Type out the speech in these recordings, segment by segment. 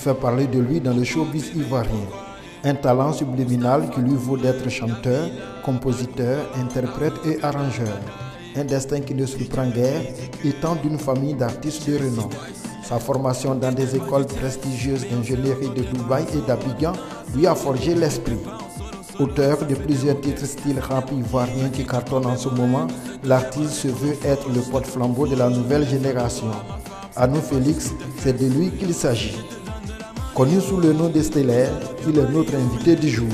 fait parler de lui dans le showbiz ivoirien. Un talent subliminal qui lui vaut d'être chanteur, compositeur, interprète et arrangeur. Un destin qui ne surprend guère, étant d'une famille d'artistes de renom. Sa formation dans des écoles prestigieuses d'ingénierie de Dubaï et d'Abidjan lui a forgé l'esprit. Auteur de plusieurs titres style rap ivoirien qui cartonne en ce moment, l'artiste se veut être le porte-flambeau de la nouvelle génération. Anou Félix, c'est de lui qu'il s'agit. Connu sous le nom de Stellaire, il est notre invité du jour.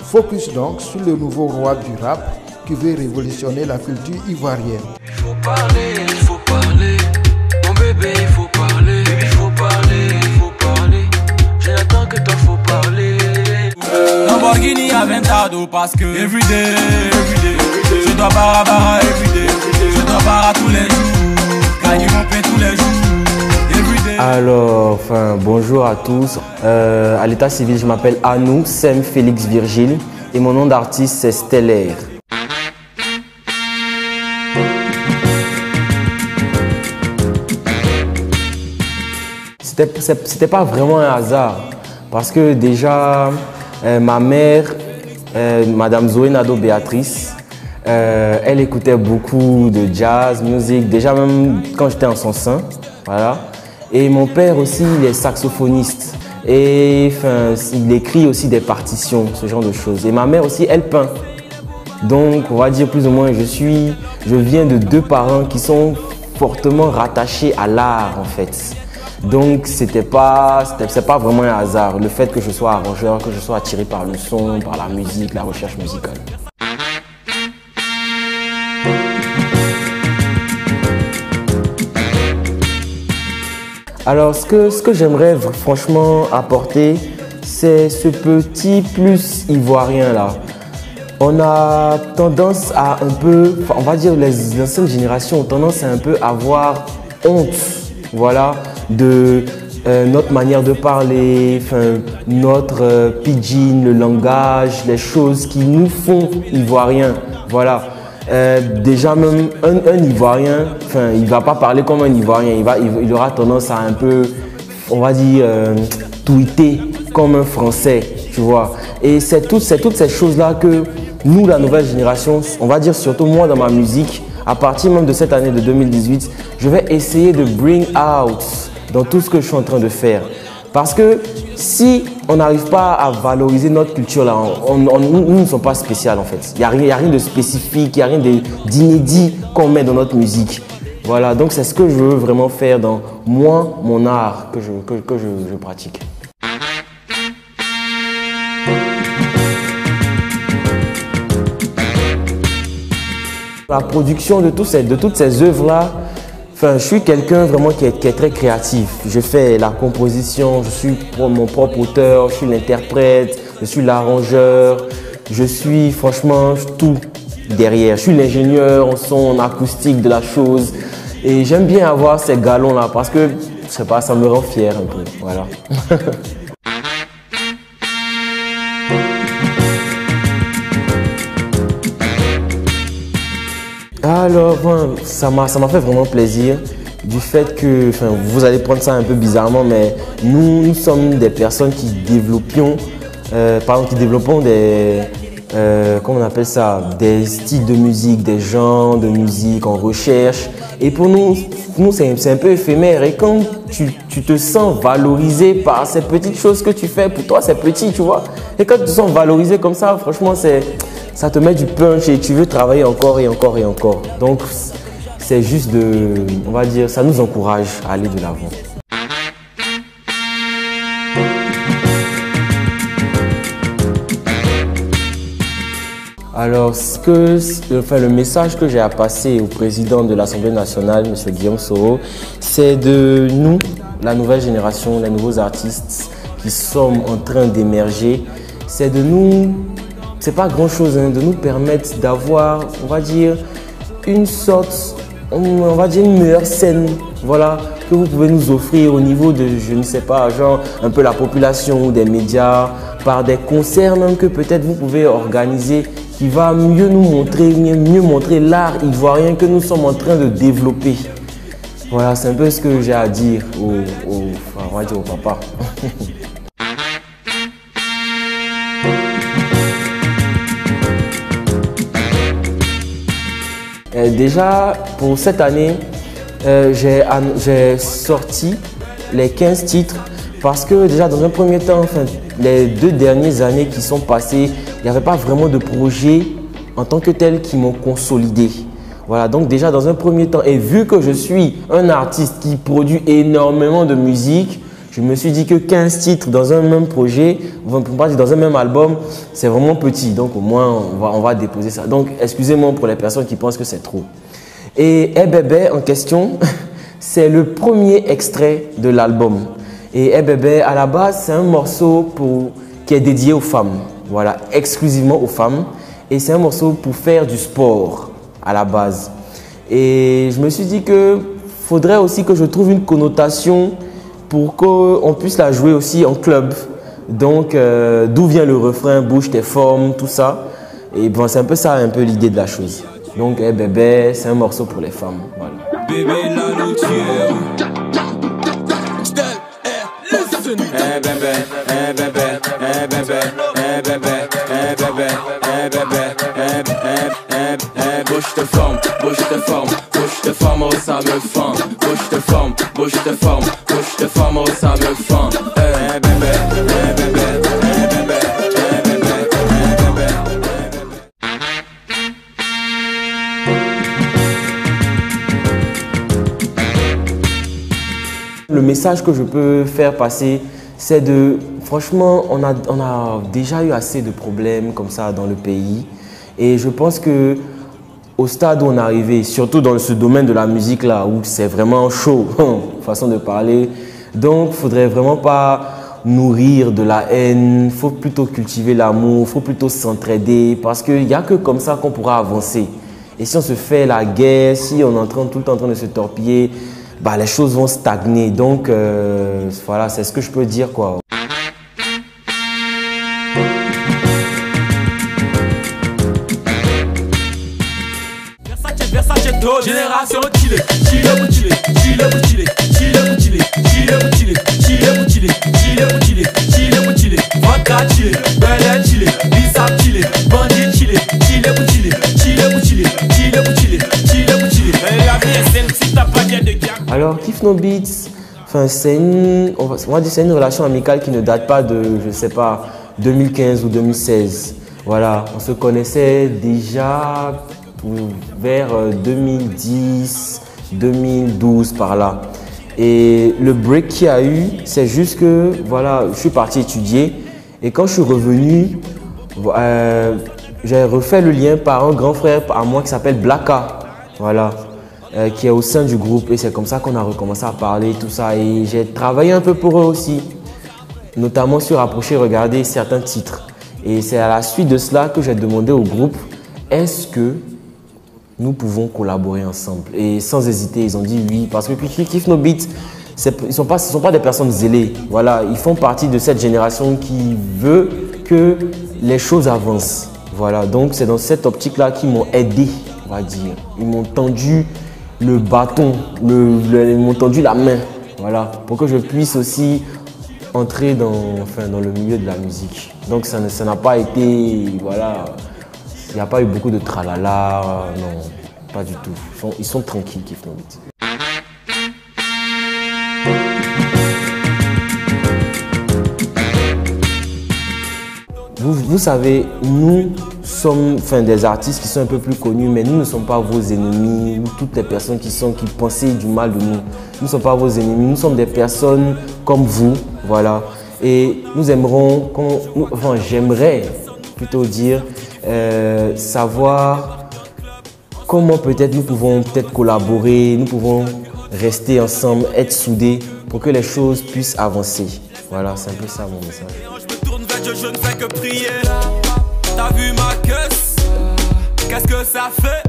Focus donc sur le nouveau roi du rap qui veut révolutionner la culture ivoirienne. Il faut parler, mon bébé, il faut parler, il faut parler, il faut parler. Je n'attends que toi, faut parler. Lamborghini Aventador parce que everyday, je dois barra everyday, je dois barra tous les jours, gagner mon pain tous les jours. Alors, bonjour à tous. À l'état civil, je m'appelle Anou Sem Félix Virgile et mon nom d'artiste c'est Stellaire. C'était pas vraiment un hasard parce que déjà ma mère, Madame Zoé Nado Béatrice, elle écoutait beaucoup de jazz, musique, déjà même quand j'étais en son sein, voilà. Et mon père aussi, il est saxophoniste et il écrit aussi des partitions, ce genre de choses. Et ma mère aussi, elle peint. Donc, on va dire plus ou moins, je viens de deux parents qui sont fortement rattachés à l'art en fait. Donc, c'est pas vraiment un hasard, le fait que je sois arrangeur, que je sois attiré par le son, par la musique, la recherche musicale. Alors, ce que j'aimerais franchement apporter, c'est ce petit plus ivoirien là. On a tendance à un peu, on va dire les anciennes générations ont tendance à un peu avoir honte, voilà, de notre manière de parler, notre pidgin, le langage, les choses qui nous font ivoiriens, voilà. Déjà même un Ivoirien, il ne va pas parler comme un Ivoirien, il aura tendance à un peu, on va dire, tweeter comme un Français, tu vois. Et c'est toutes ces choses-là que nous, la nouvelle génération, on va dire surtout moi dans ma musique, à partir même de cette année de 2018, je vais essayer de bring out dans tout ce que je suis en train de faire. Parce que si on n'arrive pas à valoriser notre culture, là, nous ne sommes pas spéciaux en fait. Il n'y a rien de spécifique, il n'y a rien d'inédit qu'on met dans notre musique. Voilà, donc c'est ce que je veux vraiment faire dans moi, mon art que je pratique. La production de toutes ces œuvres-là, je suis quelqu'un vraiment qui est très créatif. Je fais la composition, je suis mon propre auteur, je suis l'interprète, je suis l'arrangeur, je suis franchement tout derrière. Je suis l'ingénieur en son, en acoustique de la chose. Et j'aime bien avoir ces galons-là parce que, je sais pas, ça me rend fier un peu. Voilà. Alors, ça m'a fait vraiment plaisir du fait que, vous allez prendre ça un peu bizarrement, mais nous sommes des personnes qui développons des, comment on appelle ça, des styles de musique, des genres de musique, en recherche. Et pour nous c'est un peu éphémère. Et quand tu te sens valorisé par ces petites choses que tu fais, pour toi c'est petit, tu vois. Et quand tu te sens valorisé comme ça, franchement, ça te met du punch et tu veux travailler encore et encore et encore. Donc, c'est juste on va dire, ça nous encourage à aller de l'avant. Alors, le message que j'ai à passer au président de l'Assemblée nationale, M. Guillaume Soro, c'est de nous, la nouvelle génération, les nouveaux artistes qui sommes en train d'émerger, c'est de nous, c'est pas grand chose, de nous permettre d'avoir, on va dire, une sorte, on va dire une meilleure scène, voilà, que vous pouvez nous offrir au niveau de, je ne sais pas, genre un peu la population, des médias, par des concerts même que peut-être vous pouvez organiser, qui va mieux nous montrer, mieux montrer l'art ivoirien que nous sommes en train de développer. Voilà, c'est un peu ce que j'ai à dire on va dire au papa. Déjà, pour cette année, j'ai sorti les 15 titres parce que déjà dans un premier temps, enfin, les 2 dernières années qui sont passées, il n'y avait pas vraiment de projet en tant que tel qui m'ont consolidé. Voilà, donc déjà dans un premier temps, et vu que je suis un artiste qui produit énormément de musique, je me suis dit que 15 titres dans un même projet, dans un même album, c'est vraiment petit. Donc au moins, on va déposer ça. Donc excusez-moi pour les personnes qui pensent que c'est trop. Et Eh Bébé en question, c'est le premier extrait de l'album. Et Eh Bébé, à la base, c'est un morceau qui est dédié aux femmes. Voilà, exclusivement aux femmes. Et c'est un morceau pour faire du sport à la base. Et je me suis dit qu'il faudrait aussi que je trouve une connotation pour qu'on puisse la jouer aussi en club. Donc, d'où vient le refrain, bouge tes formes, tout ça. Et bon, c'est un peu ça, un peu l'idée de la chose. Donc, Eh Bébé, c'est un morceau pour les femmes. Voilà. Bébé, la loutière. Eh bébé, eh bébé, eh bébé, eh bébé, eh bébé, eh bébé, bouge tes formes, bouge tes formes, bouge tes formes, oh ça me fend. Bouge tes formes, bouge tes formes, bouge tes formes, oh ça me fend. Eh bébé, eh bébé, eh bébé, eh bébé, eh bébé. Le message que je peux faire passer, c'est de… Franchement, on a déjà eu assez de problèmes comme ça dans le pays. Et je pense que au stade où on est arrivé, surtout dans ce domaine de la musique là, où c'est vraiment chaud, façon de parler. Donc, il ne faudrait vraiment pas nourrir de la haine. Il faut plutôt cultiver l'amour, il faut plutôt s'entraider. Parce qu'il n'y a que comme ça qu'on pourra avancer. Et si on se fait la guerre, si on est tout le temps en train de se torpiller, bah, les choses vont stagner. Donc, voilà, c'est ce que je peux dire, quoi. Génération Chile, Chile pour Chile, Chile pour Chile, Chile pour Chile, Chile pour Chile, Chile pour Chile, Chile pour Chile, Chile pour Chile, Vodka Chile, Bel Chile, Bissap Chile, Bandit Chile, Chile pour Chile, Chile pour Chile, Chile pour Chile, Chile pour Chile. Alors, Kiff No Beats, c'est une relation amicale qui ne date pas de, je sais pas, 2015 ou 2016. Voilà, on se connaissait déjà vers 2010, 2012 par là. Et le break qu'il y a eu, c'est juste que voilà, je suis parti étudier et quand je suis revenu, j'ai refait le lien par un grand frère à moi qui s'appelle Blacka, voilà, qui est au sein du groupe et c'est comme ça qu'on a recommencé à parler tout ça et j'ai travaillé un peu pour eux aussi, notamment sur approcher, regarder certains titres. Et c'est à la suite de cela que j'ai demandé au groupe, est-ce que nous pouvons collaborer ensemble? Et sans hésiter, ils ont dit oui. Parce que Kiff No Beats, ce ne sont pas des personnes zélées. Voilà, ils font partie de cette génération qui veut que les choses avancent. Voilà, donc c'est dans cette optique-là qu'ils m'ont aidé, on va dire. Ils m'ont tendu le bâton, ils m'ont tendu la main. Voilà, pour que je puisse aussi entrer dans le milieu de la musique. Donc ça n'a pas été, voilà… Il n'y a pas eu beaucoup de tralala, non, pas du tout. Ils sont tranquilles, Kiff No Beats. Vous savez, nous sommes des artistes qui sont un peu plus connus, mais nous ne sommes pas vos ennemis. Nous, toutes les personnes qui pensaient du mal de nous, nous ne sommes pas vos ennemis. Nous sommes des personnes comme vous, voilà. Et nous aimerons, j'aimerais plutôt dire, savoir comment peut-être nous pouvons collaborer, nous pouvons rester ensemble, être soudés pour que les choses puissent avancer. Voilà, c'est un peu ça mon message. Je me tourne vers Dieu, je ne fais que prier. T'as vu ma queue? Qu'est-ce que ça fait?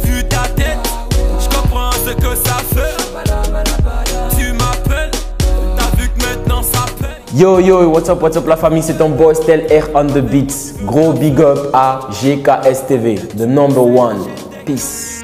Vu ta tête, je comprends ce que ça fait. Tu m'appelles, t'as vu que maintenant ça paie. Yo what's up la famille, c'est ton boy Stel R on the beats. Gros big up à GKS TV, the number one. Peace.